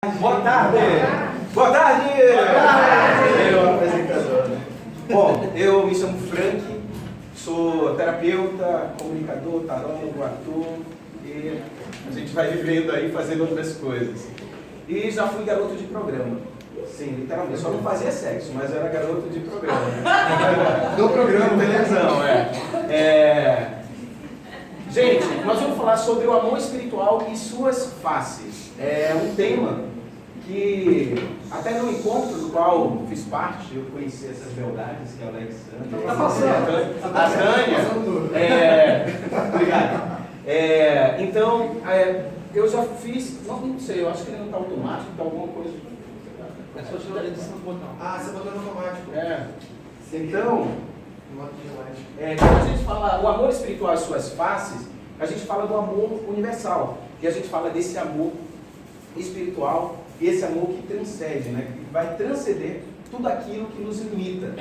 Boa tarde! Boa tarde! Meu apresentador. Bom, eu me chamo Frank, sou terapeuta, comunicador, tarólogo, ator e a gente vai vivendo aí, fazendo outras coisas. E já fui garoto de programa. Sim, literalmente. Só não fazia sexo, mas era garoto de programa. Do programa, televisão, Gente, nós vamos falar sobre o amor espiritual e suas faces. É um tema que, até no encontro do qual fiz parte, eu conheci essas beldades, que é o Alexandre, a Tânia. Obrigado. Então, eu já fiz, não sei, eu acho que ele não está automático, está alguma coisa. É só tirar ele de cima do botão. Ah, você botou no automático. Então, quando a gente fala o amor espiritual e suas faces, a gente fala do amor universal. E a gente fala desse amor espiritual, esse amor que transcende, né? Que vai transcender tudo aquilo que nos limita.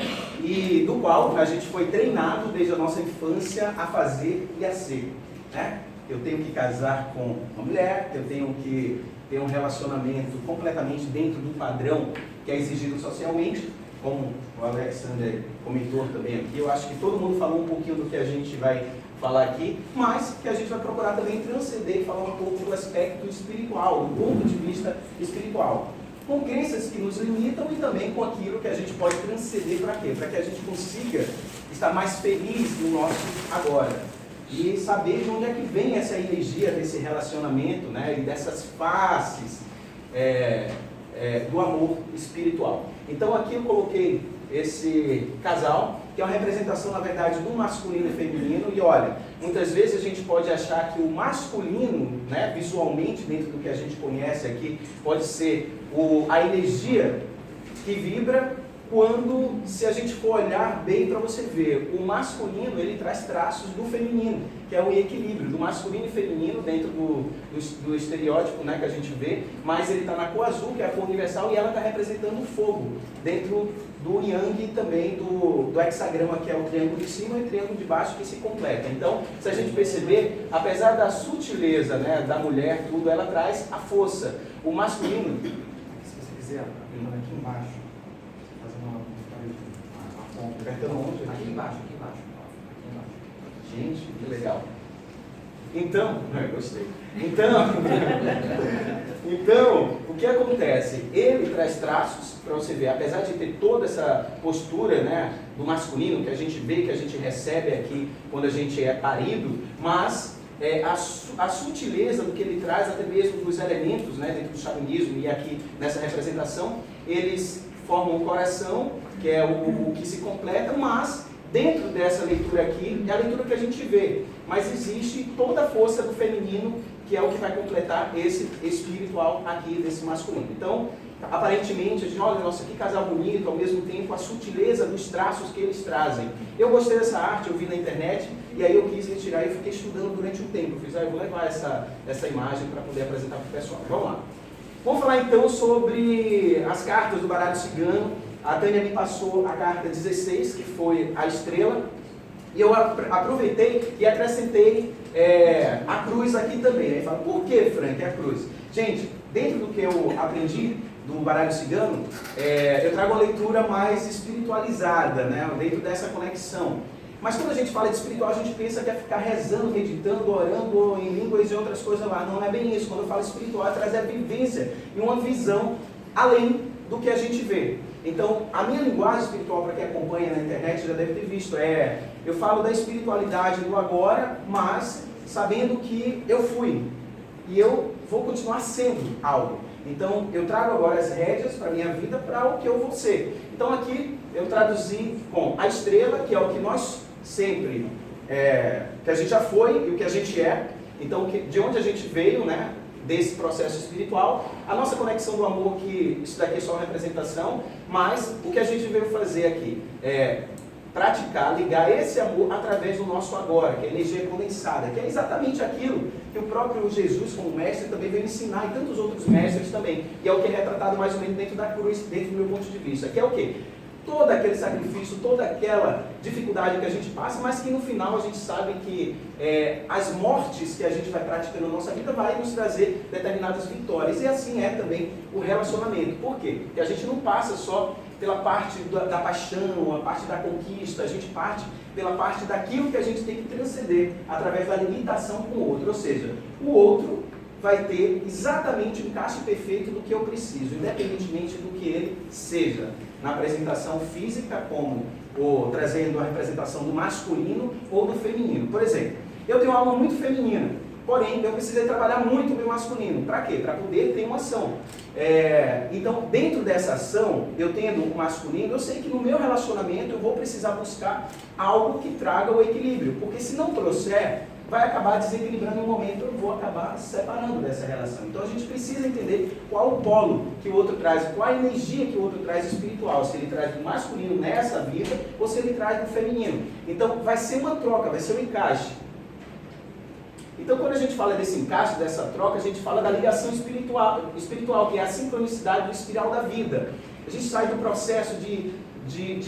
E do qual a gente foi treinado desde a nossa infância a fazer e a ser, né? Eu tenho que casar com uma mulher, eu tenho que ter um relacionamento completamente dentro do padrão que é exigido socialmente, como o Alexander comentou também aqui. Eu acho que todo mundo falou um pouquinho do que a gente vai falar aqui, mas que a gente vai procurar também transcender e falar um pouco do aspecto espiritual, do ponto de vista espiritual, com crenças que nos limitam e também com aquilo que a gente pode transcender para quê? Para que a gente consiga estar mais feliz no nosso agora e saber de onde é que vem essa energia desse relacionamento, né, e dessas faces do amor espiritual. Então aqui eu coloquei esse casal, que é uma representação, na verdade, do masculino e feminino. E olha, muitas vezes a gente pode achar que o masculino, né, visualmente, dentro do que a gente conhece aqui, pode ser a energia que vibra quando, se a gente for olhar bem para você ver, o masculino, ele traz traços do feminino, que é o equilíbrio do masculino e feminino dentro do estereótipo, né, que a gente vê, mas ele está na cor azul, que é a cor universal, e ela está representando o fogo, dentro do yang e também do hexagrama, que é o triângulo de cima e o triângulo de baixo, que se completa. Então, se a gente perceber, apesar da sutileza, né, da mulher, tudo, ela traz a força. O masculino, se você quiser, aqui embaixo, aqui embaixo. Gente, que legal. Então, gostei. Então, o que acontece? Ele traz traços, para você ver, apesar de ter toda essa postura, né, do masculino, que a gente vê, que a gente recebe aqui quando a gente é parido, mas a sutileza do que ele traz, até mesmo dos elementos, né, dentro do xamanismo e aqui nessa representação, eles formam o coração, que é o que se completa, mas dentro dessa leitura aqui, é a leitura que a gente vê, mas existe toda a força do feminino, que é o que vai completar esse espiritual aqui desse masculino. Então, aparentemente, a gente olha, nossa, que casal bonito, ao mesmo tempo a sutileza dos traços que eles trazem. Eu gostei dessa arte, eu vi na internet, e aí eu quis retirar e fiquei estudando durante um tempo. Eu fiz, eu vou levar essa imagem para poder apresentar para o pessoal. Vamos lá. Vamos falar então sobre as cartas do baralho cigano. A Tânia me passou a carta 16, que foi a estrela, e eu aproveitei e acrescentei a cruz aqui também. Aí fala, por que, Frank, a cruz? Gente, dentro do que eu aprendi do baralho cigano, eu trago uma leitura mais espiritualizada, né, dentro dessa conexão. Mas quando a gente fala de espiritual, a gente pensa que é ficar rezando, meditando, orando em línguas e outras coisas lá. Não é bem isso. Quando eu falo espiritual, é trazer a vivência e uma visão além do que a gente vê. Então, a minha linguagem espiritual, para quem acompanha na internet, já deve ter visto, eu falo da espiritualidade do agora, mas sabendo que eu fui e eu vou continuar sendo algo. Então, eu trago agora as rédeas para a minha vida, para o que eu vou ser. Então, aqui eu traduzi com a estrela, que é o que nós sempre, que a gente já foi e o que a gente é. Então, de onde a gente veio, né? Desse processo espiritual, a nossa conexão do amor, que isso daqui é só uma representação, mas o que a gente veio fazer aqui é praticar, ligar esse amor através do nosso agora, que é a energia condensada, que é exatamente aquilo que o próprio Jesus, como mestre, também veio ensinar, e tantos outros mestres também, e é o que é retratado mais ou menos dentro da cruz, dentro do meu ponto de vista, que é o quê? todo aquele sacrifício, toda aquela dificuldade que a gente passa, mas que no final a gente sabe que as mortes que a gente vai praticando na nossa vida vai nos trazer determinadas vitórias. E assim é também o relacionamento. Por quê? Porque a gente não passa só pela parte da paixão, a parte da conquista, a gente parte pela parte daquilo que a gente tem que transcender através da limitação com o outro. Ou seja, o outro vai ter exatamente o encaixe perfeito do que eu preciso, independentemente do que ele seja. Na apresentação física, ou trazendo a representação do masculino ou do feminino. Por exemplo, eu tenho uma alma muito feminina, porém eu precisei trabalhar muito o meu masculino. Para quê? Para poder ter uma ação. Então, dentro dessa ação, eu tendo o masculino, eu sei que no meu relacionamento eu vou precisar buscar algo que traga o equilíbrio, porque se não trouxer, vai acabar desequilibrando em um momento, eu vou acabar separando dessa relação. Então a gente precisa entender qual o polo que o outro traz, qual a energia que o outro traz espiritual, se ele traz do masculino nessa vida, ou se ele traz do feminino. Então vai ser uma troca, vai ser um encaixe. Então quando a gente fala desse encaixe, dessa troca, a gente fala da ligação espiritual, que é a sincronicidade do espiral da vida. A gente sai do processo de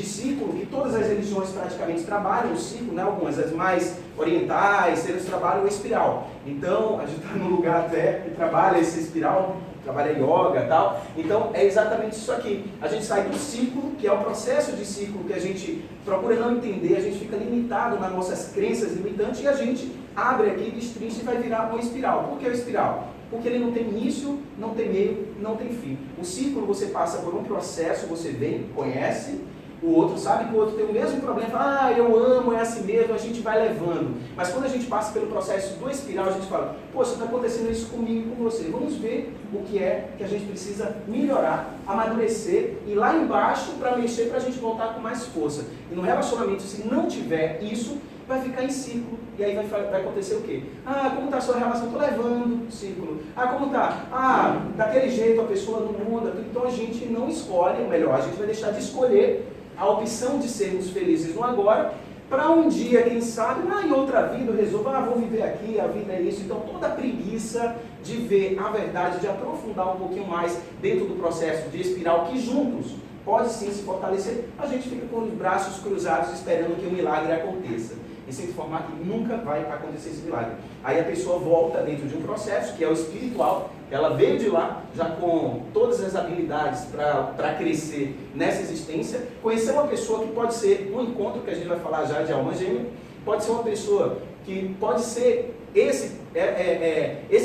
ciclo, que todas as religiões praticamente trabalham o ciclo, né? Algumas, as mais orientais, eles trabalham o espiral. Então, a gente está num lugar até que trabalha esse espiral, trabalha yoga e tal. Então, é exatamente isso aqui. A gente sai do ciclo, que é o processo de ciclo que a gente procura não entender, a gente fica limitado nas nossas crenças limitantes e a gente abre aqui, destrincha e vai virar uma espiral. Por que o espiral? Porque ele não tem início, não tem meio, não tem fim. O ciclo você passa por um processo, você vem, conhece, o outro sabe que o outro tem o mesmo problema, fala, eu amo, é assim mesmo, a gente vai levando. Mas quando a gente passa pelo processo do espiral, a gente fala, poxa, está acontecendo isso comigo e com você. Vamos ver o que é que a gente precisa melhorar, amadurecer, e lá embaixo para mexer, para a gente voltar com mais força. E no relacionamento, se não tiver isso, vai ficar em ciclo. E aí vai acontecer o quê? Ah, como está a sua relação? Estou levando ciclo. Ah, como está? Ah, daquele jeito a pessoa não muda. Então a gente não escolhe, ou melhor, a gente vai deixar de escolher a opção de sermos felizes no agora, para um dia, quem sabe, em outra vida eu resolvo, vou viver aqui, a vida é isso. Então toda a preguiça de ver a verdade, de aprofundar um pouquinho mais dentro do processo de espiral, que juntos pode sim se fortalecer, a gente fica com os braços cruzados esperando que o milagre aconteça. E sem informar que nunca vai acontecer esse milagre. Aí a pessoa volta dentro de um processo, que é o espiritual, ela veio de lá, já com todas as habilidades para crescer nessa existência, conhecer uma pessoa que pode ser um encontro, que a gente vai falar já de alma gêmea, pode ser uma pessoa que pode ser esse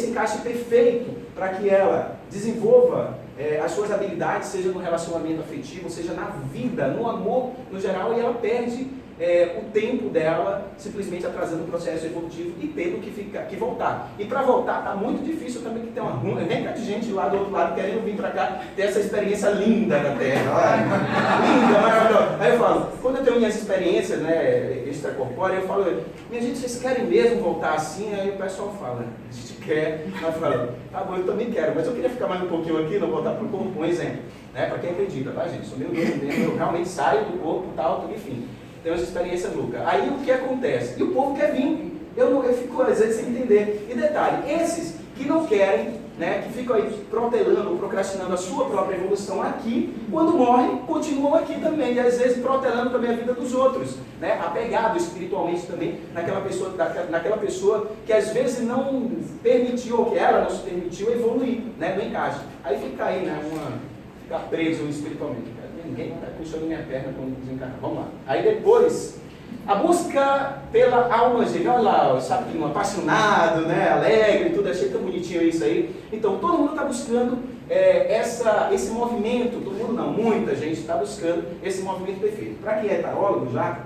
encaixe perfeito para que ela desenvolva as suas habilidades, seja no relacionamento afetivo, seja na vida, no amor no geral, e ela perde o tempo dela simplesmente atrasando o processo evolutivo e tendo que voltar. E para voltar está muito difícil também, que tem uma renca de gente lá do outro lado querendo vir para cá ter essa experiência linda da Terra. Linda, maravilhosa. Aí eu falo, quando eu tenho minhas experiências, né, extracorpóreas, eu falo, minha gente, vocês querem mesmo voltar assim? Aí o pessoal fala, a gente quer. Aí eu falo, tá bom, eu também quero, mas eu queria ficar mais um pouquinho aqui, não voltar para o corpo. Um exemplo, né, para quem acredita, tá gente? Sou meio doido mesmo, eu realmente saio do corpo e tal, tudo, enfim. Tem umas experiências loucas. Aí o que acontece? E o povo quer vir. Eu fico às vezes sem entender. E detalhe, esses que não querem, né, que ficam aí protelando, procrastinando a sua própria evolução aqui, quando morrem, continuam aqui também. E às vezes protelando também a vida dos outros, né, apegado espiritualmente também naquela pessoa que às vezes não permitiu, ou que ela não se permitiu evoluir, né, no encaixe. Aí fica aí, né, fica preso espiritualmente. Ninguém está puxando minha perna quando desencarnar. Vamos lá. Aí depois, a busca pela alma gêmea. Olha lá, sabe que um apaixonado, né, alegre, tudo, achei tão bonitinho isso aí. Então, todo mundo está buscando esse movimento, todo mundo não, muita gente está buscando esse movimento perfeito. Para quem é tarólogo já,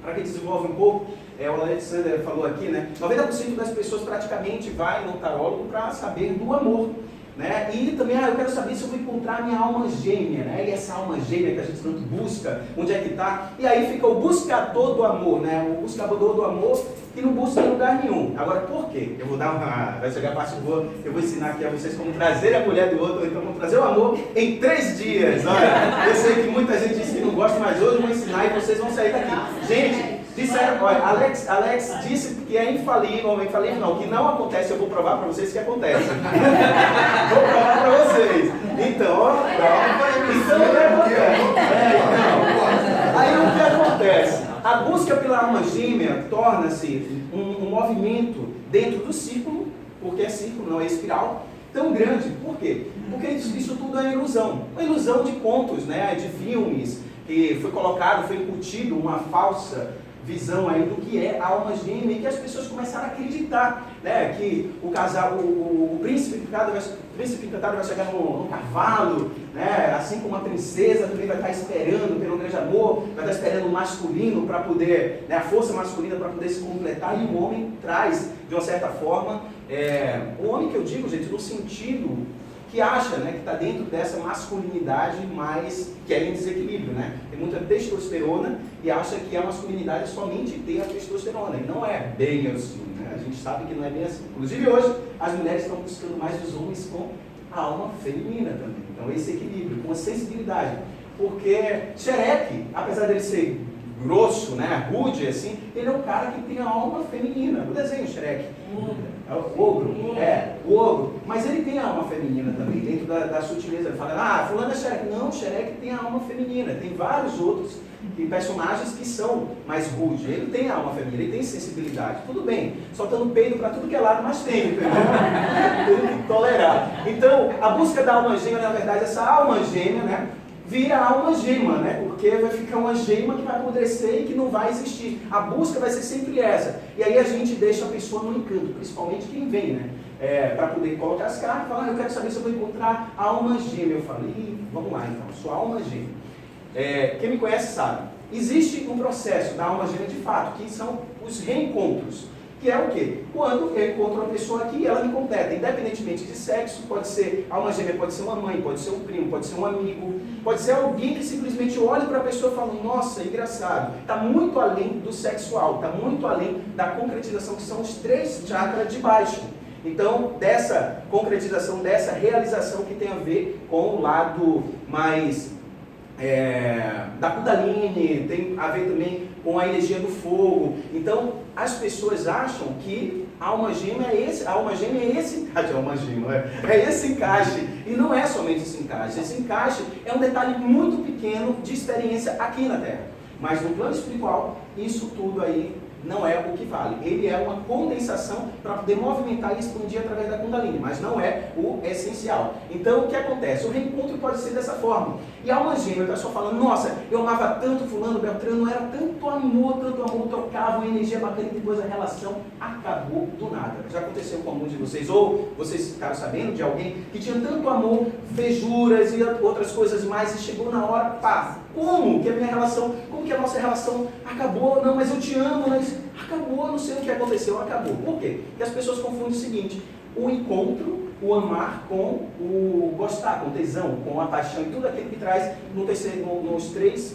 para quem desenvolve um pouco, o Alexander falou aqui, né, 90% das pessoas praticamente vai no tarólogo para saber do amor. Né? E também, eu quero saber se eu vou encontrar a minha alma gêmea, né? E essa alma gêmea que a gente tanto busca, onde é que está? E aí fica o buscador do amor, né? O buscador do amor que não busca em lugar nenhum. Agora, por quê? Eu vou vai chegar a parte boa, eu vou ensinar aqui a vocês como trazer a mulher do outro, ou então como trazer o amor em 3 dias. Olha, eu sei que muita gente diz que não gosta, mas hoje eu vou ensinar e vocês vão sair daqui. Gente, disseram, olha, Alex disse que é infalível não, que não acontece, eu vou provar para vocês que acontece. Vou provar para vocês. Então, então o que acontece? alma gêmea torna-se um movimento dentro do círculo, porque é círculo, não é espiral, tão grande. Por quê? Porque isso tudo é ilusão. Uma ilusão de contos, né, de filmes, que foi colocado, foi incutido uma falsa visão aí do que é a alma gêmea, e que as pessoas começaram a acreditar, né, que o casal, o príncipe encantado vai chegar num cavalo, né, assim como a princesa também vai estar esperando pelo grande amor, vai estar esperando o masculino para poder, né, a força masculina para poder se completar, e o homem traz, de uma certa forma, o homem que eu digo, gente, no sentido que acha, né, que está dentro dessa masculinidade, mas que é em desequilíbrio, né? Tem muita testosterona e acha que a masculinidade é somente ter a testosterona, e não é bem assim, né? A gente sabe que não é bem assim. Inclusive hoje, as mulheres estão buscando mais os homens com a alma feminina também. Então esse equilíbrio, com a sensibilidade. Porque Shrek, apesar dele ser grosso, né, rude assim, ele é um cara que tem a alma feminina. O desenho Shrek. O ogro. Mas ele tem a alma feminina também, dentro da sutileza. Ele fala, fulano é Shrek. Não, Shrek tem a alma feminina. Tem vários outros personagens que são mais rudes. Ele tem a alma feminina, ele tem sensibilidade. Tudo bem, soltando peido para tudo que é lado, mas tem, entendeu? Tem que tolerar. Então, a busca da alma gêmea, na verdade, essa alma gêmea, né, vira alma gema, né? Porque vai ficar uma gema que vai apodrecer e que não vai existir. A busca vai ser sempre essa. E aí a gente deixa a pessoa no encanto, principalmente quem vem, né? Para poder colocar as cartas e falar, eu quero saber se eu vou encontrar a alma gêmea. Eu falei, vamos lá então, sua alma gêmea. Quem me conhece sabe. Existe um processo da alma gêmea de fato, que são os reencontros. Que é o quê? Quando eu encontro uma pessoa aqui e ela me completa, independentemente de sexo, pode ser, a alma gêmea pode ser uma mãe, pode ser um primo, pode ser um amigo, pode ser alguém que simplesmente olha para a pessoa e fala, nossa, engraçado, está muito além do sexual, está muito além da concretização, que são os 3 chakras de baixo. Então, dessa concretização, dessa realização que tem a ver com o lado mais da Kundalini, tem a ver também com a energia do fogo. Então, as pessoas acham que a alma gêmea é esse, é esse encaixe, e não é somente esse encaixe. Esse encaixe é um detalhe muito pequeno de experiência aqui na Terra, mas no plano espiritual, isso tudo aí não é o que vale. Ele é uma condensação para poder movimentar e expandir através da Kundalini, mas não é o essencial. Então, o que acontece? O reencontro pode ser dessa forma. E a alma gêmea, o pessoal falando, nossa, eu amava tanto fulano, Beltrano, era tanto amor, trocava uma energia bacana, e depois a relação acabou do nada. Já aconteceu com alguns de vocês, ou vocês ficaram sabendo de alguém que tinha tanto amor, fejuras e outras coisas mais, e chegou na hora, pá, como que a nossa relação acabou? Não, mas eu te amo, mas acabou, não sei o que aconteceu, acabou. Por quê? Porque as pessoas confundem o seguinte, o encontro, o amar com o gostar, com o tesão, com a paixão e tudo aquilo que traz nos 3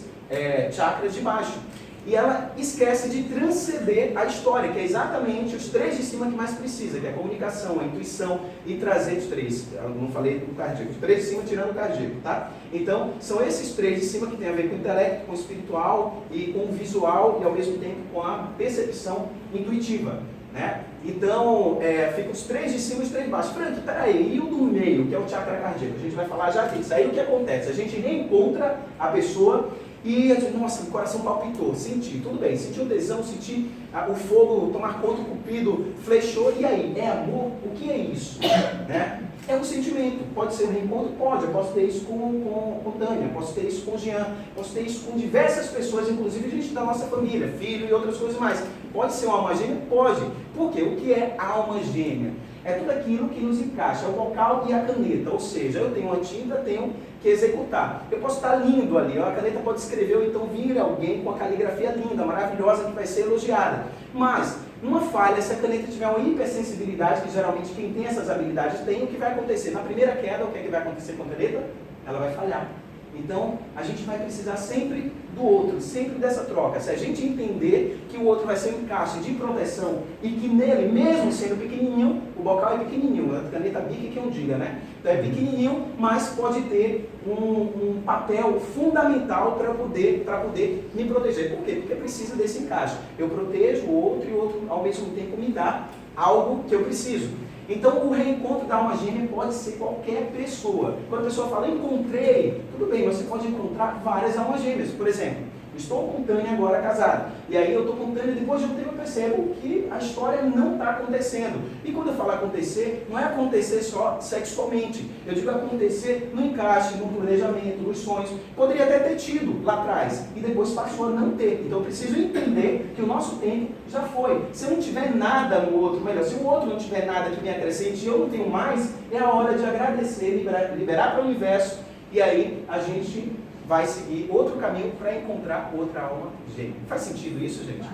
chakras de baixo. E ela esquece de transcender a história, que é exatamente os 3 de cima que mais precisa, que é a comunicação, a intuição e trazer os 3. Eu não falei do cardíaco, os 3 de cima tirando o cardíaco, tá? Então, são esses 3 de cima que tem a ver com o intelecto, com o espiritual e com o visual e ao mesmo tempo com a percepção intuitiva, né? Então, fica os 3 de cima e os 3 de baixo. Frank, peraí, e o do meio, que é o chakra cardíaco? A gente vai falar já disso. Aí o que acontece? A gente reencontra a pessoa e, nossa, o coração palpitou, senti, tudo bem, senti o tesão, senti o fogo tomar conta, o cupido flechou, e aí, é amor? O que é isso? Né? É um sentimento, pode ser um reencontro? Pode, eu posso ter isso com Tânia, posso ter isso com Jean, posso ter isso com diversas pessoas, inclusive gente da nossa família, filho e outras coisas mais. Pode ser uma alma gêmea? Pode. Por quê? O que é alma gêmea? É tudo aquilo que nos encaixa, é o bocal e a caneta, ou seja, eu tenho uma tinta, tenho que executar. Eu posso estar lindo ali, a caneta pode escrever ou então vir alguém com a caligrafia linda, maravilhosa, que vai ser elogiada. Mas, numa falha, se a caneta tiver uma hipersensibilidade, que geralmente quem tem essas habilidades tem, o que vai acontecer? Na primeira queda, o que é que vai acontecer com a caneta? Ela vai falhar. Então, a gente vai precisar sempre do outro, sempre dessa troca. Se a gente entender que o outro vai ser um encaixe de proteção e que nele, mesmo sendo pequenininho, o bocal é pequenininho, a caneta Bic que eu diga, né? Então é pequenininho, mas pode ter um papel fundamental para poder me proteger. Por quê? Porque precisa desse encaixe. Eu protejo o outro e o outro, ao mesmo tempo, me dá algo que eu preciso. Então, o reencontro da alma gêmea pode ser qualquer pessoa. Quando a pessoa fala, encontrei, tudo bem, você pode encontrar várias almas gêmeas. Por exemplo, Estou com Tânia agora casado. E aí eu estou com Tânia, depois de um tempo eu percebo que a história não está acontecendo. E quando eu falo acontecer, não é acontecer só sexualmente. Eu digo acontecer no encaixe, no planejamento, nos sonhos. Poderia até ter tido lá atrás. E depois passou a não ter. Então eu preciso entender que o nosso tempo já foi. Se eu não tiver nada no outro, melhor, se o outro não tiver nada que me acrescente e eu não tenho mais, é a hora de agradecer, liberar para o universo. E aí a gente vai seguir outro caminho para encontrar outra alma gêmea. Faz sentido isso, gente?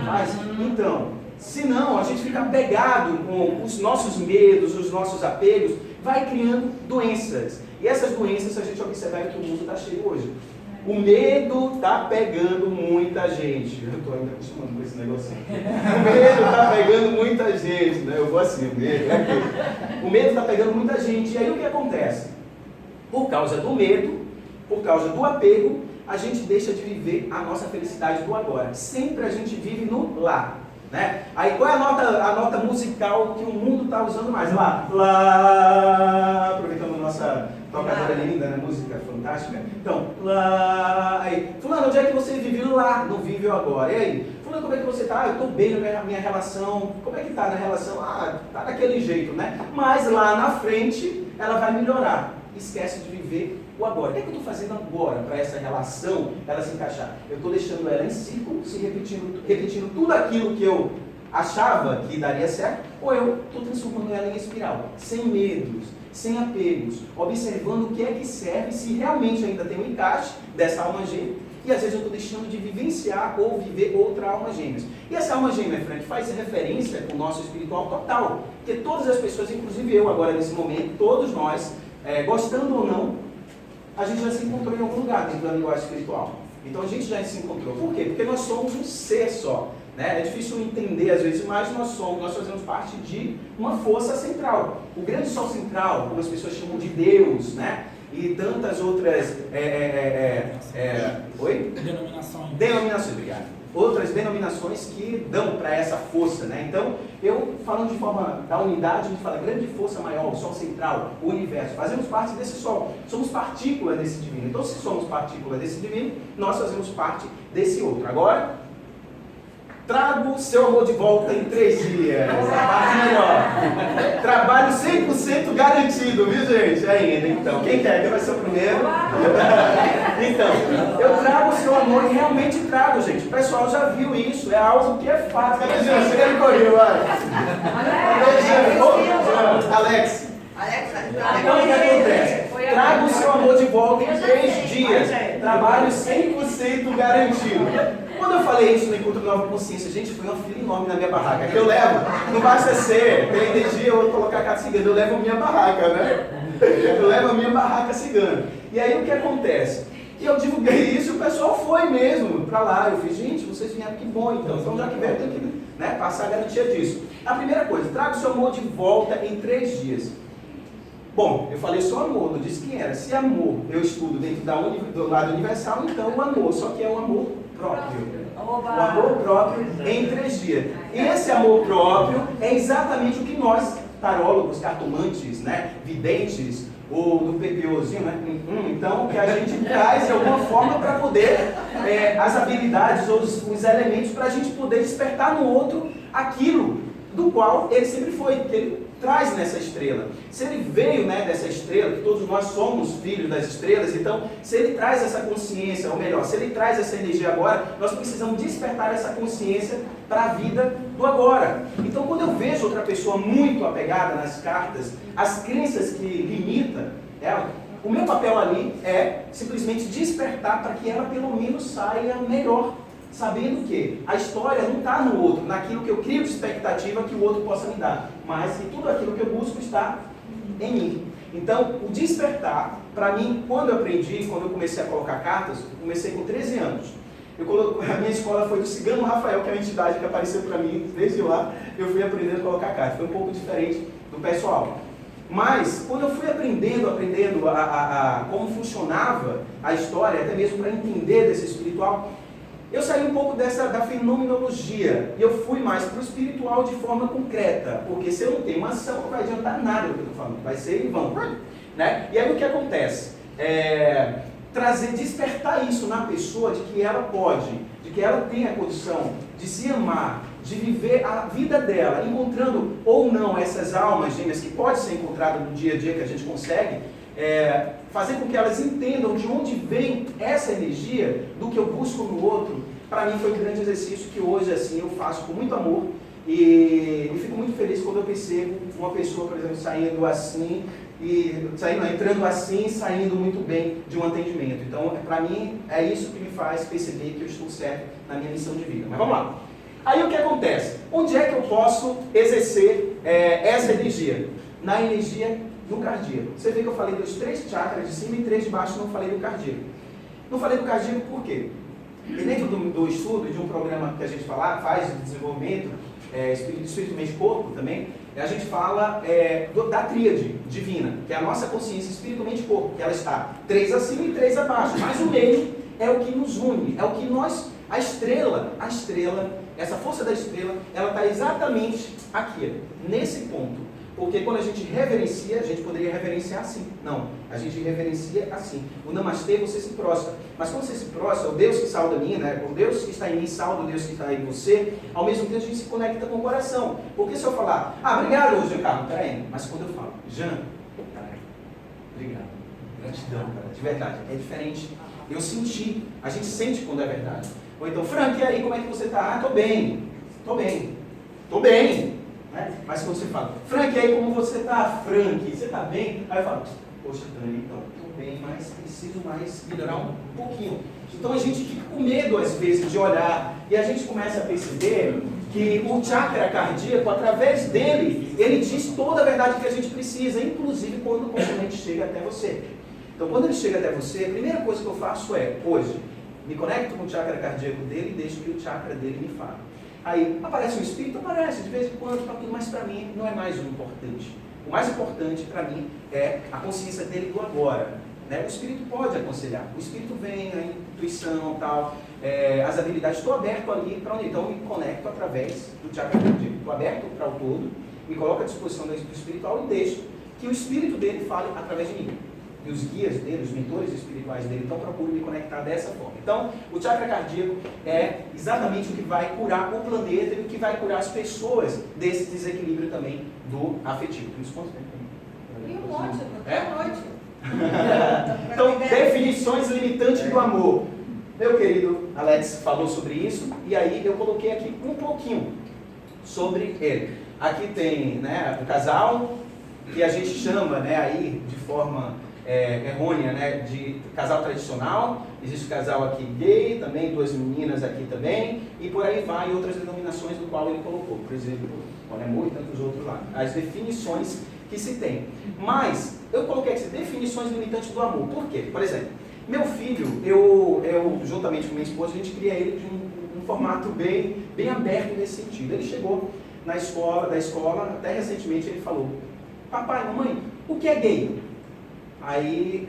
Faz? Então, se não, a gente fica pegado com os nossos medos, os nossos apegos, vai criando doenças. E essas doenças, se a gente observar que o mundo está cheio hoje. O medo está pegando muita gente. Eu estou ainda acostumando com esse negocinho. O medo está pegando muita gente. Né? Eu vou assim, o medo é aqui. O medo está pegando muita gente. E aí o que acontece? Por causa do medo, por causa do apego, a gente deixa de viver a nossa felicidade do agora. Sempre a gente vive no lá. Né? Aí qual é a nota musical que o mundo está usando mais? Lá, aproveitando a nossa tocadora linda, né? Música fantástica. Então, lá, aí, fulano, onde é que você vive? Lá, não vive o agora. E aí, fulano, como é que você está? Eu estou bem na minha relação. Como é que está na relação? Está daquele jeito, né? Mas lá na frente, ela vai melhorar. Esquece de viver o agora. O que é que eu estou fazendo agora para essa relação ela se encaixar? Eu estou deixando ela em círculo, se repetindo tudo aquilo que eu achava que daria certo, ou eu estou transformando ela em espiral, sem medos, sem apegos, observando o que é que serve, se realmente ainda tem um encaixe dessa alma gêmea, e às vezes eu estou deixando de vivenciar ou viver outra alma gêmea. E essa alma gêmea, Frank, faz referência com o nosso espiritual total, porque todas as pessoas, inclusive eu agora nesse momento, todos nós, gostando ou não, a gente já se encontrou em algum lugar dentro da linguagem espiritual. Então a gente já se encontrou. Por quê? Porque nós somos um ser só. Né? É difícil entender às vezes, mas nós fazemos parte de uma força central. O grande sol central, como as pessoas chamam de Deus, né? E tantas outras denominações, obrigado. Outras denominações que dão para essa força, né? Então, eu falando de forma da unidade, a gente fala grande força maior, o sol central, o universo. Fazemos parte desse sol, somos partícula desse divino. Então, se somos partícula desse divino, nós fazemos parte desse outro. Agora, trago seu amor de volta em 3 dias. A parte melhor. Trabalho 100% garantido, viu, gente? Ainda. Então, quem quer? Quem vai ser o primeiro? Então, eu trago o seu amor e realmente trago, gente. O pessoal já viu isso. É algo que é fato. Cadê o Jean? Chega no correio, vai. Alex. Então, o que acontece? Trago o seu amor de volta em 3 dias. Trabalho 100% garantido. Quando eu falei isso no Encontro Nova Consciência, gente, foi uma fila enorme na minha barraca. Que eu levo, não basta ser, tem energia ou colocar carta cigana, eu levo a minha barraca, né? Eu levo a minha barraca cigana. E aí o que acontece? E eu divulguei isso e o pessoal foi mesmo para lá. Eu fiz, gente, vocês vieram, que bom então. Então já que veio, eu tenho que passar a garantia disso. A primeira coisa, traga o seu amor de volta em 3 dias. Bom, eu falei só amor, não disse quem era. Se amor eu estudo dentro do lado universal, então o amor, só que é o amor próprio. O amor próprio em 3 dias. E esse amor próprio é exatamente o que nós, tarólogos, cartomantes, né, videntes, ou do PPOzinho, né? Então, que a gente traz de alguma forma para poder, as habilidades ou os elementos para a gente poder despertar no outro aquilo do qual ele sempre foi, que ele traz nessa estrela. Se ele veio, né, dessa estrela, que todos nós somos filhos das estrelas, então, se ele traz essa consciência, ou melhor, se ele traz essa energia agora, nós precisamos despertar essa consciência para a vida do agora. Então, quando eu vejo outra pessoa muito apegada nas cartas, as crenças que limitam ela, o meu papel ali é simplesmente despertar para que ela pelo menos saia melhor, sabendo que a história não está no outro, naquilo que eu crio de expectativa que o outro possa me dar, mas que tudo aquilo que eu busco está em mim. Então, o despertar, para mim, quando eu aprendi, quando eu comecei a colocar cartas, comecei com 13 anos. A minha escola foi do Cigano Rafael, que é uma entidade que apareceu para mim, desde lá eu fui aprendendo a colocar cartas. Foi um pouco diferente do pessoal. Mas, quando eu fui aprendendo como funcionava a história, até mesmo para entender desse espiritual, eu saí um pouco da fenomenologia e eu fui mais para o espiritual de forma concreta, porque se eu não tenho uma ação, não vai adiantar nada do que eu estou falando, vai ser em vão. Né? E aí o que acontece? despertar isso na pessoa de que ela pode, de que ela tem a condição de se amar, de viver a vida dela, encontrando ou não essas almas gêmeas que pode ser encontrada no dia a dia que a gente consegue, fazer com que elas entendam de onde vem essa energia do que eu busco no outro. Para mim foi um grande exercício que hoje assim eu faço com muito amor e fico muito feliz quando eu percebo uma pessoa, por exemplo, saindo assim, entrando assim e saindo muito bem de um atendimento. Então, para mim, é isso que me faz perceber que eu estou certo na minha missão de vida. Mas vamos lá. Aí o que acontece? Onde é que eu posso exercer essa energia? Na energia no cardíaco. Você vê que eu falei dos 3 chakras de cima e 3 de baixo, não falei do cardíaco. Não falei do cardíaco por quê? E dentro do estudo de um programa que a gente faz de desenvolvimento, espírito, mente, corpo também, a gente fala da tríade divina, que é a nossa consciência, espírito, mente, corpo, que ela está 3 acima e 3 abaixo, mas o meio é o que nos une, é o que nós, a estrela, essa força da estrela, ela está exatamente aqui, nesse ponto. Porque quando a gente reverencia, a gente poderia reverenciar assim. Não, a gente reverencia assim. O namastê, você se prostra. Mas quando você se prostra, o Deus que salva mim, né? O Deus que está em mim salva o Deus que está em você, ao mesmo tempo a gente se conecta com o coração. Porque se eu falar, obrigado, Giancarlo, peraí. Mas quando eu falo, Jean, peraí, obrigado, gratidão, cara, de verdade, é diferente. Eu senti, a gente sente quando é verdade. Ou então, Frank, e aí, como é que você está? Tô bem. Né? Mas quando você fala, Frank, e aí como você está? Frank, você está bem? Aí eu falo, poxa, Dani, então, estou bem, mas preciso mais melhorar um pouquinho. Então a gente fica com medo, às vezes, de olhar, e a gente começa a perceber que o chakra cardíaco, através dele, ele diz toda a verdade que a gente precisa, inclusive quando o consciente chega até você. Então, quando ele chega até você, a primeira coisa que eu faço hoje, me conecto com o chakra cardíaco dele e deixo que o chakra dele me fale. Aí, aparece um espírito? Aparece, de vez em quando, mas para mim não é mais o importante. O mais importante para mim é a consciência dele do agora. Né? O espírito pode aconselhar, o espírito vem, a intuição e tal, as habilidades, estou aberto ali para onde? Então, eu me conecto através do chakra cardíaco, estou aberto para o todo, me coloco à disposição do espiritual e deixo que o espírito dele fale através de mim. E os guias dele, os mentores espirituais dele, então procuro me conectar dessa forma. Então, o chakra cardíaco é exatamente o que vai curar o planeta e o que vai curar as pessoas desse desequilíbrio também do afetivo. Tem uns pontos também? E um monte, noite. Então, definições limitantes do amor. Meu querido Alex falou sobre isso, e aí eu coloquei aqui um pouquinho sobre ele. Aqui tem, né, o casal, que a gente chama, né, aí de forma errônea, né, de casal tradicional. Existe o casal aqui gay, também 2 meninas aqui também, e por aí vai, outras denominações do qual ele colocou, por exemplo, poliamor e tantos outros lá. As definições que se tem. Mas, eu coloquei aqui definições limitantes do amor. Por quê? Por exemplo, meu filho, eu juntamente com minha esposa, a gente cria ele de um formato bem aberto nesse sentido. Ele chegou da escola, até recentemente ele falou, papai, mamãe, o que é gay? Aí,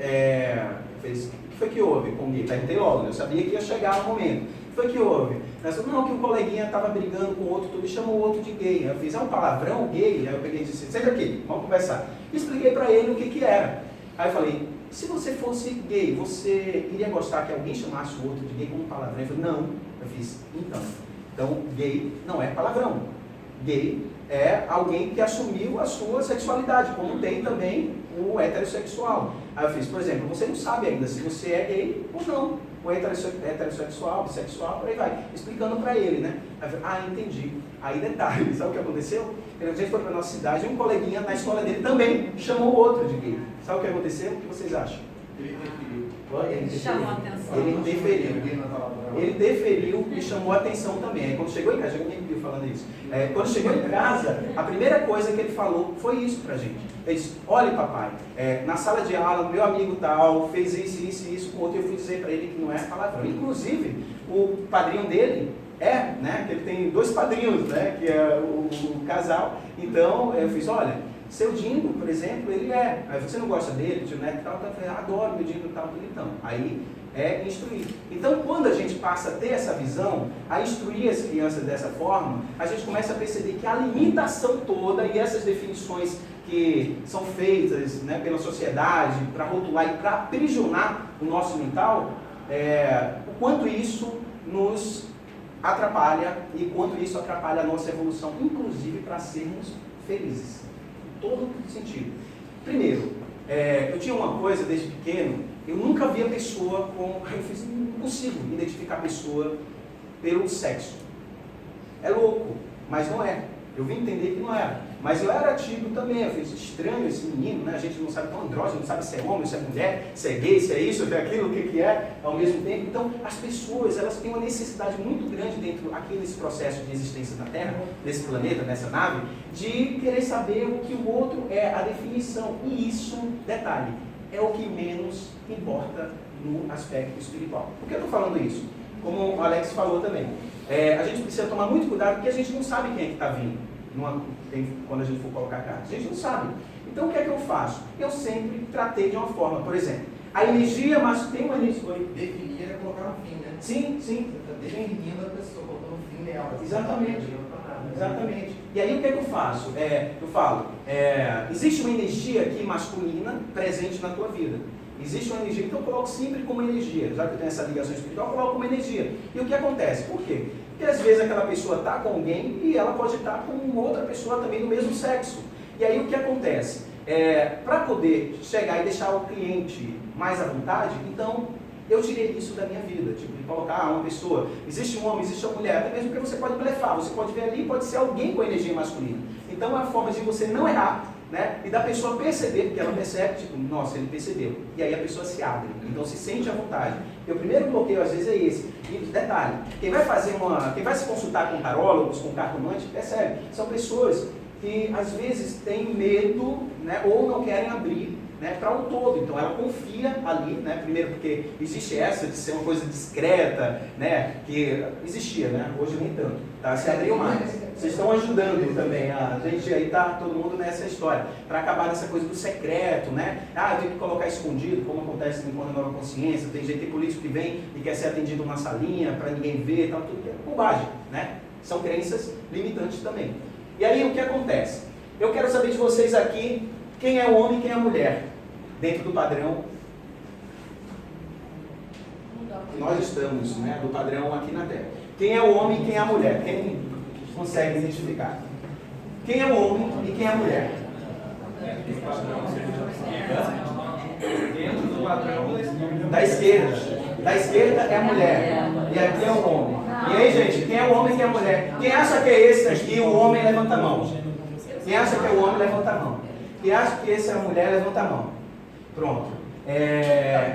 fez, o que foi que houve com o gay? Perguntei logo, eu sabia que ia chegar o momento. O que foi que houve? Ela falou, não, que um coleguinha estava brigando com o outro, tudo, e chamou o outro de gay. Eu fiz, é um palavrão gay? Aí eu peguei e disse, senta aqui, vamos conversar. E expliquei para ele o que era. Aí eu falei, se você fosse gay, você iria gostar que alguém chamasse o outro de gay como palavrão? Ele falou, não. Eu fiz, então gay não é palavrão. Gay é alguém que assumiu a sua sexualidade, como tem também o heterossexual. Aí eu fiz, por exemplo, você não sabe ainda se você é gay ou não. O heterossexual, bissexual, por aí vai. Explicando para ele, né? Aí eu falei, entendi. Aí detalhe, sabe o que aconteceu? A gente foi para a nossa cidade e um coleguinha na escola dele também chamou o outro de gay. Sabe o que aconteceu? O que vocês acham? Ele chamou a atenção. Ele deferiu e chamou a atenção também. Aí quando chegou em casa, ninguém viu falando isso. Quando chegou em casa, a primeira coisa que ele falou foi isso pra gente. Ele disse, olha papai, na sala de aula, meu amigo tal, fez isso com outro, e eu fui dizer pra ele que não é palavrão. Inclusive, o padrinho dele né, que ele tem 2 padrinhos, né, que é o casal. Então, eu fiz, olha, seu Dingo, por exemplo, ele aí você não gosta dele, tio Neto e tal, eu falei, adoro meu Dingo e tal, então. Aí instruir. Então, quando a gente passa a ter essa visão, a instruir as crianças dessa forma, a gente começa a perceber que a limitação toda e essas definições que são feitas, né, pela sociedade para rotular e para aprisionar o nosso mental, o quanto isso nos atrapalha e quanto isso atrapalha a nossa evolução, inclusive para sermos felizes, em todo sentido. Primeiro, eu tinha uma coisa desde pequeno, eu nunca via pessoa com... não consigo identificar a pessoa pelo sexo. É louco, mas não é. Eu vim entender que não era. Mas eu era tido também, eu fiz estranho esse menino, né? A gente não sabe tão andrógeno, não sabe se é homem, se é mulher, se é gay, se é isso, se é aquilo, o que é ao mesmo tempo. Então, as pessoas, elas têm uma necessidade muito grande dentro, aqui nesse processo de existência da Terra, nesse planeta, nessa nave, de querer saber o que o outro é, a definição. E isso, detalhe, é o que menos importa no aspecto espiritual. Por que eu estou falando isso? Como o Alex falou também, a gente precisa tomar muito cuidado porque a gente não sabe quem é que está vindo. Quando a gente for colocar cartas, a gente não sabe. Então o que é que eu faço? Eu sempre tratei de uma forma, por exemplo, a energia, mas tem uma energia. Definir é colocar um fim, né? Sim. Você está definindo a pessoa, colocando um fim nela. Exatamente. E aí o que é que eu faço? Eu falo, existe uma energia aqui masculina presente na tua vida. Existe uma energia, então eu coloco sempre como energia. Já que eu tenho essa ligação espiritual, eu coloco como energia. E o que acontece? Por quê? Porque às vezes aquela pessoa está com alguém e ela pode estar com outra pessoa também do mesmo sexo. E aí o que acontece? Para poder chegar e deixar o cliente mais à vontade, então eu tirei isso da minha vida. Tipo, de colocar uma pessoa, existe um homem, existe uma mulher, até mesmo porque você pode blefar, você pode ver ali, pode ser alguém com energia masculina. Então é uma forma de você não errar, né? E da pessoa perceber, porque ela percebe, tipo, nossa, ele percebeu. E aí a pessoa se abre, então se sente à vontade. E o primeiro bloqueio, às vezes, é esse. E detalhe, quem vai se consultar com tarólogos, com cartomante, percebe, são pessoas que, às vezes, têm medo, né? Ou não querem abrir, né, para o todo. Então ela confia ali, né, primeiro porque existe essa de ser uma coisa discreta, né, que existia, né, hoje nem tanto, tá? Se abriu mais. Vocês estão ajudando também, a gente aí tá todo mundo nessa história, para acabar nessa coisa do secreto, né, eu tenho que colocar escondido, como acontece no Encontro da Nova Consciência, tem gente, tem político que vem e quer ser atendido numa salinha, para ninguém ver, tal, tudo que é bobagem, né, são crenças limitantes também. E aí o que acontece? Eu quero saber de vocês aqui, quem é o homem e quem é a mulher, dentro do padrão que nós estamos, né, do padrão aqui na Terra. Quem é o homem e quem é a mulher? Quem consegue identificar? Quem é o homem e quem é a mulher? Dentro do padrão da esquerda. Da esquerda é a mulher. E aqui é o homem. E aí, gente, quem é o homem e quem é a mulher? Quem acha que é esse aqui, o homem, levanta a mão. Quem acha que é o homem, levanta a mão. Quem acha que esse é a mulher, levanta a mão. Pronto.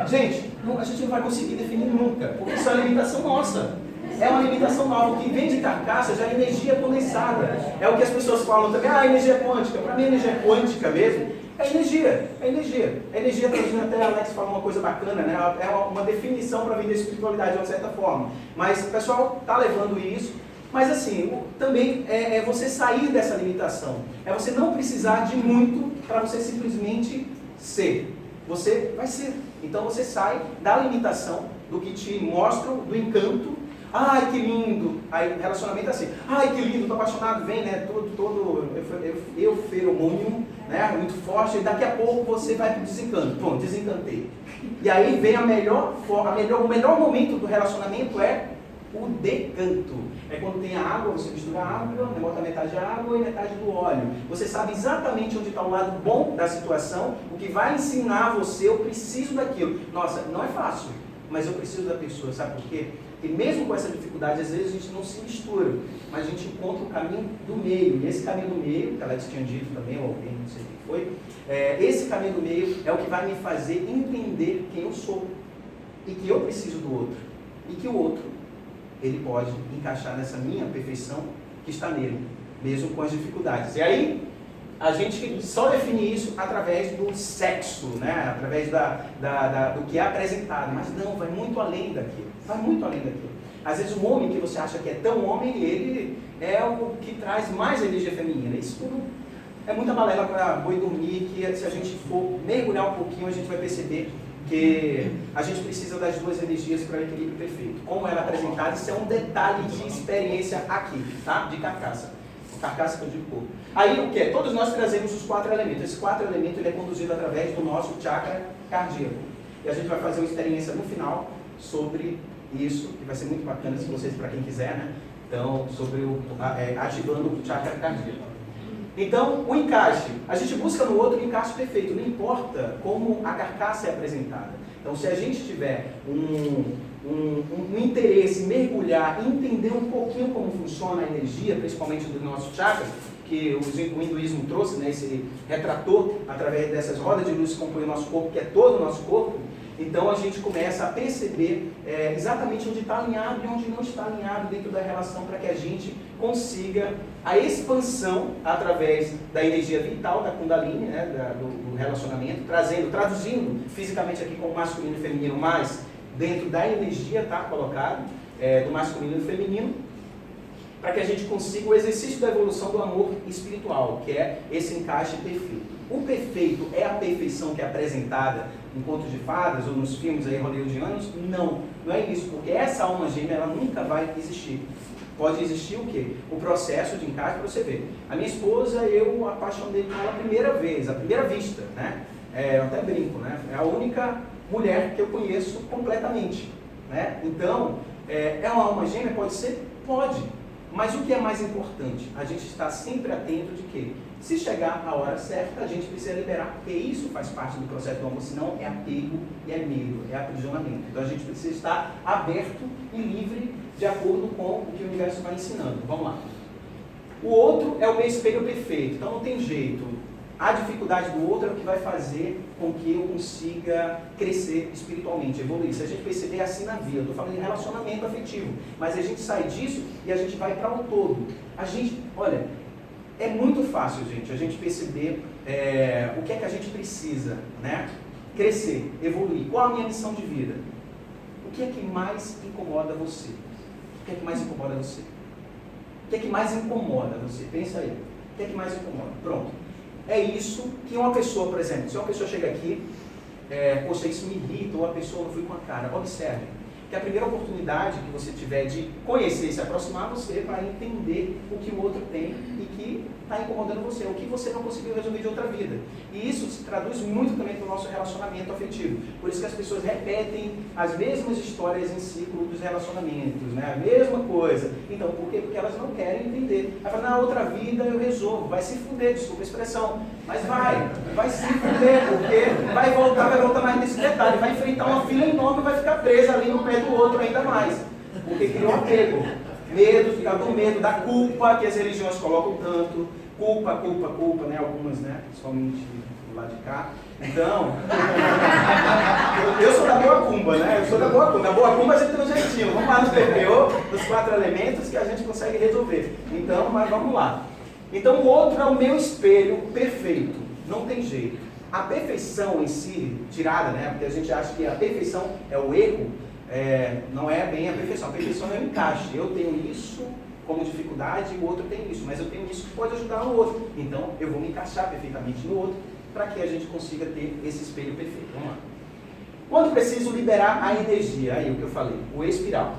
Gente, a gente não vai conseguir definir nunca, porque isso é uma limitação nossa. É uma limitação nova. O que vem de carcaça já é energia condensada. É o que as pessoas falam também, energia quântica. Para mim, energia quântica mesmo é energia. É energia. A energia, até a Alex falou uma coisa bacana, né? É uma definição para vir da espiritualidade, de uma certa forma. Mas o pessoal está levando isso. Mas assim, também é você sair dessa limitação. É você não precisar de muito para você simplesmente ser. Você vai ser. Então você sai da limitação, do que te mostram, do encanto. Ai, que lindo. Aí relacionamento é assim. Ai, que lindo, tô apaixonado. Vem, né? Todo feromônio, né? Muito forte. E daqui a pouco você vai pro desencanto. Pronto, desencantei. E aí vem o melhor momento do relacionamento é o decanto. É quando tem a água, você mistura a água, bota metade de água e metade do óleo. Você sabe exatamente onde está o lado bom da situação, o que vai ensinar você, eu preciso daquilo. Nossa, não é fácil, mas eu preciso da pessoa, sabe por quê? Porque mesmo com essa dificuldade, às vezes a gente não se mistura, mas a gente encontra o caminho do meio. E esse caminho do meio, que a Alex tinha dito também, ou alguém, não sei quem foi, esse caminho do meio é o que vai me fazer entender quem eu sou. E que eu preciso do outro. E que o outro, ele pode encaixar nessa minha perfeição que está nele, mesmo com as dificuldades. E aí, a gente só define isso através do sexo, né? Através do que é apresentado. Mas não, vai muito além daquilo. Vai muito além daquilo. Às vezes o homem que você acha que é tão homem, ele é o que traz mais energia feminina. Isso tudo é muita balela para boi dormir, que se a gente for mergulhar um pouquinho, a gente vai perceber que a gente precisa das duas energias para o equilíbrio perfeito. Como ela é apresentada, isso é um detalhe de experiência aqui, tá? De carcaça. Carcaça que eu digo corpo. Aí o que é? Todos nós trazemos os 4 elementos. Esse 4 elementos ele é conduzido através do nosso chakra cardíaco. E a gente vai fazer uma experiência no final sobre isso, que vai ser muito bacana se vocês, para quem quiser, né? Então, sobre ativando o chakra cardíaco. Então, o encaixe. A gente busca no outro o encaixe perfeito, não importa como a carcaça é apresentada. Então, se a gente tiver um interesse em mergulhar, entender um pouquinho como funciona a energia, principalmente dos nossos chakras, que o hinduísmo trouxe, né, esse retrator através dessas rodas de luz que compõem o nosso corpo, que é todo o nosso corpo, então a gente começa a perceber exatamente onde está alinhado e onde não está alinhado dentro da relação, para que a gente consiga a expansão através da energia vital, da Kundalini, né, do relacionamento, traduzindo fisicamente aqui como masculino e feminino, mas dentro da energia está colocado, do masculino e feminino, para que a gente consiga o exercício da evolução do amor espiritual, que é esse encaixe perfeito. O perfeito é a perfeição que é apresentada em contos de fadas ou nos filmes aí hollywoodianos? Não, não é isso, porque essa alma gêmea ela nunca vai existir. Pode existir o quê? O processo de encaixe, para você ver. A minha esposa, eu apaixonei por ela a primeira vez, a primeira vista, né? Eu até brinco, né? É a única mulher que eu conheço completamente, né? Então, é uma alma gêmea? Pode ser? Pode. Mas o que é mais importante? A gente está sempre atento de que, se chegar a hora certa, a gente precisa liberar, porque isso faz parte do processo do amor, senão é apego e é medo, é aprisionamento. Então a gente precisa estar aberto e livre de acordo com o que o universo vai ensinando. Vamos lá. O outro é o meu espelho perfeito, então não tem jeito. A dificuldade do outro é o que vai fazer com que eu consiga crescer espiritualmente, evoluir. Se a gente perceber, é assim na vida. Eu estou falando de relacionamento afetivo, mas a gente sai disso e a gente vai para o todo. A gente, olha, é muito fácil, gente, a gente perceber o que é que a gente precisa, né? Crescer, evoluir. Qual a minha missão de vida? O que é que mais incomoda você? O que é que mais incomoda você? O que é que mais incomoda você? Pensa aí. O que é que mais incomoda? Pronto. É isso que uma pessoa, por exemplo, se uma pessoa chega aqui, poxa, isso me irrita, ou a pessoa não foi com a cara, observe que a primeira oportunidade que você tiver de conhecer e se aproximar, você vai entender o que o outro tem e que está incomodando você, o que você não conseguiu resolver de outra vida. E isso se traduz muito também para o nosso relacionamento afetivo. Por isso que as pessoas repetem as mesmas histórias em ciclo dos relacionamentos, né? A mesma coisa. Então, por quê? Porque elas não querem entender. Ela fala, na outra vida eu resolvo, vai se fuder, desculpa a expressão, mas vai se fuder, porque vai voltar mais nesse detalhe, vai enfrentar uma fila enorme e vai ficar presa ali no pé do outro ainda mais, porque criou apego. Medo, ficar com medo da culpa que as religiões colocam tanto. Culpa, né? Algumas, né? Principalmente do lado de cá. Então, eu sou da boa cumba, né? Eu sou da boa cumba. Da boa cumba a gente tem um jeitinho. Vamos lá no PPO, dos 4 elementos que a gente consegue resolver. Então, mas vamos lá. Então, o outro é o meu espelho perfeito. Não tem jeito. A perfeição em si, tirada, né? Porque a gente acha que a perfeição é o erro. Não é bem a perfeição é o encaixe. Eu tenho isso como dificuldade e o outro tem isso, mas eu tenho isso que pode ajudar o outro. Então eu vou me encaixar perfeitamente no outro para que a gente consiga ter esse espelho perfeito. Vamos lá. Quando preciso liberar a energia, aí o que eu falei, o espiral.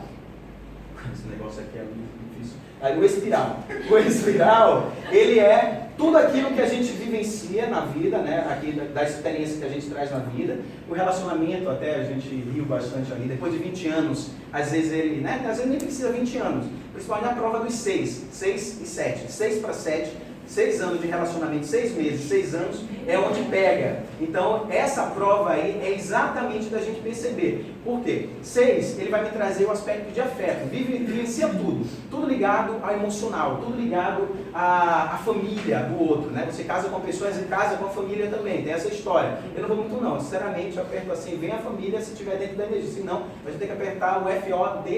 Esse negócio aqui é muito difícil. Aí, o espiral, ele é tudo aquilo que a gente vivencia na vida, né? Aqui da experiência que a gente traz na vida. O relacionamento, até a gente riu bastante ali, depois de 20 anos, às vezes ele, né? Às vezes nem precisa 20 anos, principalmente na prova dos 6 e 7, 6 para 7, 6 anos de relacionamento, 6 meses, 6 anos é onde pega. Então essa prova aí é exatamente da gente perceber. Por quê? 6, ele vai me trazer o aspecto de afeto, vivencia tudo ligado ao emocional, tudo ligado à família do outro, né? Você casa com pessoas e casa com a família também, tem essa história. Eu não vou muito não, sinceramente eu aperto assim, vem a família se estiver dentro da energia, senão a gente tem que apertar o FODA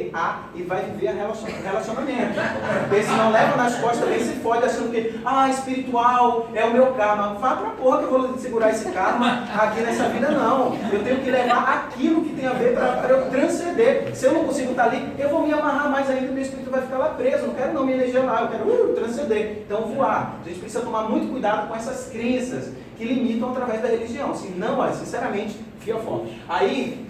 e vai viver relacionamento. Porque senão leva nas costas também, se fode achando que espiritual é o meu karma. Vá pra porra que eu vou segurar esse karma aqui nessa vida, não. Eu tenho que levar aquilo que tem a ver para eu transcender. Se eu não consigo estar ali, eu vou me amarrar mais ainda, meu espírito vai ficar lá preso. Eu não quero não me energia lá, eu quero transcender. Então voar. A gente precisa tomar muito cuidado com essas crenças que limitam através da religião. Senão, sinceramente, fia fome. Aí,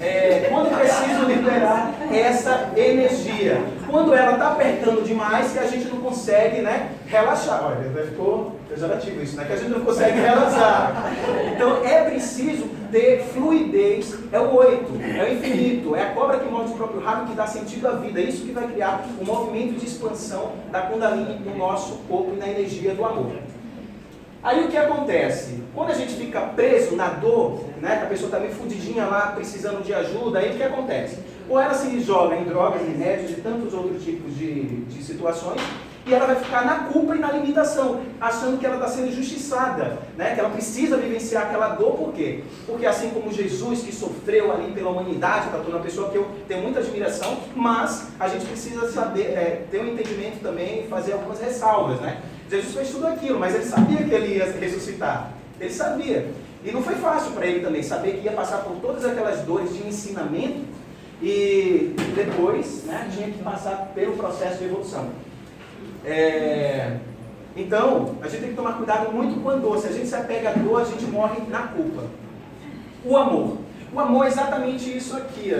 quando preciso liberar essa energia, quando ela está apertando demais, que a gente não consegue, né, relaxar. Olha, ficou pejorativo isso, né? Que a gente não consegue relaxar. Então é preciso ter fluidez, é o 8, é o infinito, é a cobra que morde o próprio rabo que dá sentido à vida. É isso que vai criar um movimento de expansão da Kundalini no nosso corpo e na energia do amor. Aí o que acontece? Quando a gente fica preso na dor, né, que a pessoa está meio fudidinha lá, precisando de ajuda, aí o que acontece? Ou ela se joga em drogas, em remédios e tantos outros tipos de situações, e ela vai ficar na culpa e na limitação, achando que ela está sendo injustiçada, né? Que ela precisa vivenciar aquela dor, por quê? Porque assim como Jesus que sofreu ali pela humanidade, para toda uma pessoa que eu tenho muita admiração, mas a gente precisa saber, ter um entendimento também e fazer algumas ressalvas, né? Jesus fez tudo aquilo, mas ele sabia que ele ia ressuscitar, ele sabia. E não foi fácil para ele também saber que ia passar por todas aquelas dores de ensinamento e depois, né, tinha que passar pelo processo de evolução. Então, a gente tem que tomar cuidado muito com a dor. Se a gente se apega à dor, a gente morre na culpa. O amor é exatamente isso aqui.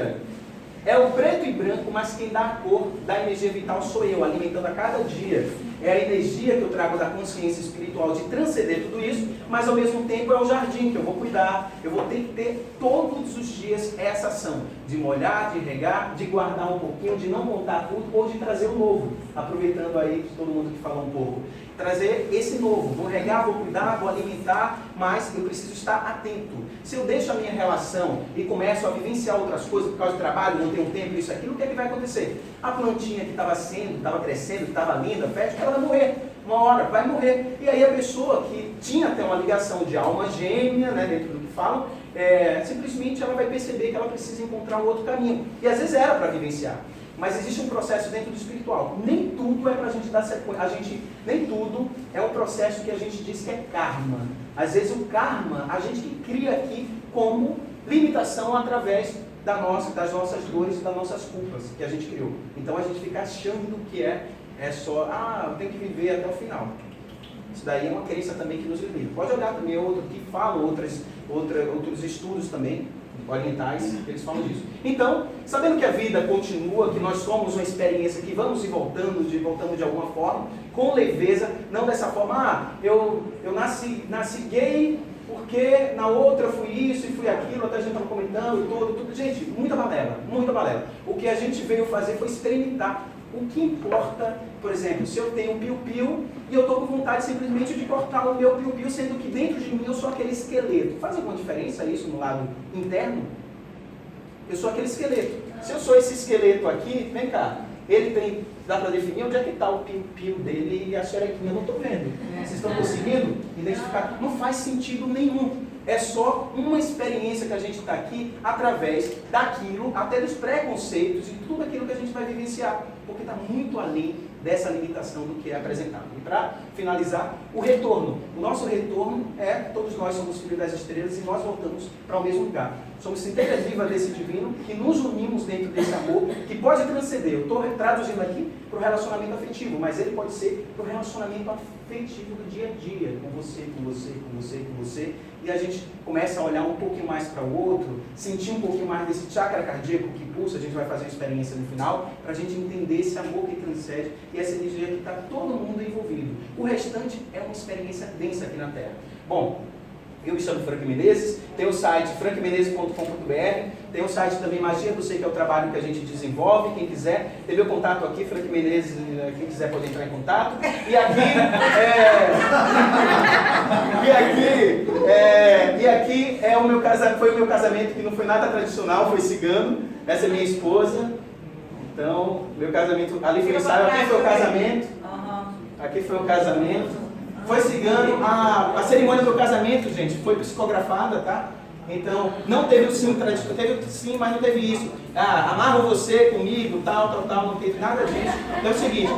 É o preto e branco, mas quem dá a cor da energia vital sou eu, alimentando a cada dia. É a energia que eu trago da consciência espiritual de transcender tudo isso, mas ao mesmo tempo é o jardim que eu vou cuidar. Eu vou ter que ter todos os dias essa ação de molhar, de regar, de guardar um pouquinho, de não montar tudo ou de trazer o novo. Aproveitando aí todo mundo que falou um pouco. Trazer esse novo. Vou regar, vou cuidar, vou alimentar, mas eu preciso estar atento. Se eu deixo a minha relação e começo a vivenciar outras coisas por causa do trabalho, não tenho tempo, isso, aquilo, o que é que vai acontecer? A plantinha que estava crescendo, que estava linda, fértil, ela vai morrer. Uma hora vai morrer. E aí a pessoa que tinha até uma ligação de alma gêmea, né, dentro do que falam, simplesmente ela vai perceber que ela precisa encontrar um outro caminho. E às vezes era para vivenciar. Mas existe um processo dentro do espiritual. Nem tudo é para a gente dar sequência. Nem tudo é um processo que a gente diz que é karma. Às vezes o karma a gente que cria aqui como limitação através das nossas dores e das nossas culpas que a gente criou. Então a gente fica achando que é só, eu tenho que viver até o final. Isso daí é uma crença também que nos limita. Pode olhar também outro que falam, outros estudos também, orientais, que eles falam disso. Então, sabendo que a vida continua, que nós somos uma experiência que vamos e voltamos de alguma forma, com leveza, não dessa forma, eu nasci gay, porque na outra eu fui isso e fui aquilo, até a gente estava comentando e tudo. Gente, muita balela. O que a gente veio fazer foi experimentar. O que importa, por exemplo, se eu tenho um piu-piu e eu estou com vontade simplesmente de cortar o meu piu-piu, sendo que dentro de mim eu sou aquele esqueleto. Faz alguma diferença isso no lado interno? Eu sou aquele esqueleto. Se eu sou esse esqueleto aqui, vem cá, dá para definir onde é que está o piu-piu dele e a xerequinha, eu não estou vendo. Vocês estão conseguindo identificar? Não faz sentido nenhum. É só uma experiência que a gente está aqui através daquilo, até dos preconceitos e tudo aquilo que a gente vai vivenciar, porque está muito além dessa limitação do que é apresentado. E para finalizar, o retorno. O nosso retorno todos nós somos filhos das estrelas e nós voltamos para o mesmo lugar. Somos centelha viva desse divino, que nos unimos dentro desse amor, que pode transcender. Eu estou traduzindo aqui para o relacionamento afetivo, mas ele pode ser para o relacionamento afetivo do dia a dia, com você. E a gente começa a olhar um pouquinho mais para o outro, sentir um pouquinho mais desse chakra cardíaco que pulsa, a gente vai fazer uma experiência no final, para a gente entender esse amor que transcende e essa energia que está todo mundo envolvido. O restante é uma experiência densa aqui na Terra. Bom, eu me chamo Frank Menezes, tem o site frankmenezes.com.br, tem o site também Magia do Ser, que é o trabalho que a gente desenvolve, quem quiser, tem meu contato aqui, Frank Menezes, quem quiser pode entrar em contato. E aqui foi o meu casamento, que não foi nada tradicional, foi cigano, essa é minha esposa. Então, meu casamento, ali foi o ensaio, aqui foi o casamento, aqui foi o casamento. Foi cigano, a cerimônia do casamento, gente, foi psicografada, tá? Então, não teve o sim tradicional, teve o sim, mas não teve isso. Amarro você comigo, tal, não teve nada disso. Então é o seguinte,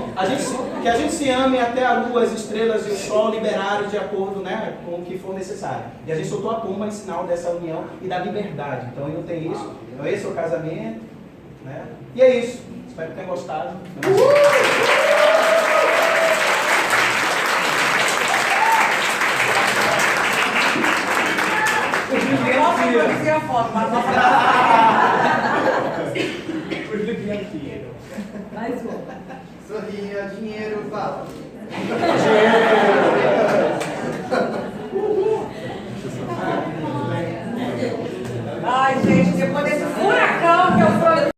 que a gente se ame até a lua, as estrelas e o sol liberarem de acordo, né, com o que for necessário. E a gente soltou a pomba em sinal dessa união e da liberdade. Então não tem isso. Então esse é o casamento, né? E é isso. Espero que tenham gostado. A foto, mas não Mais um. Sorria, dinheiro, fala. Gêmeos.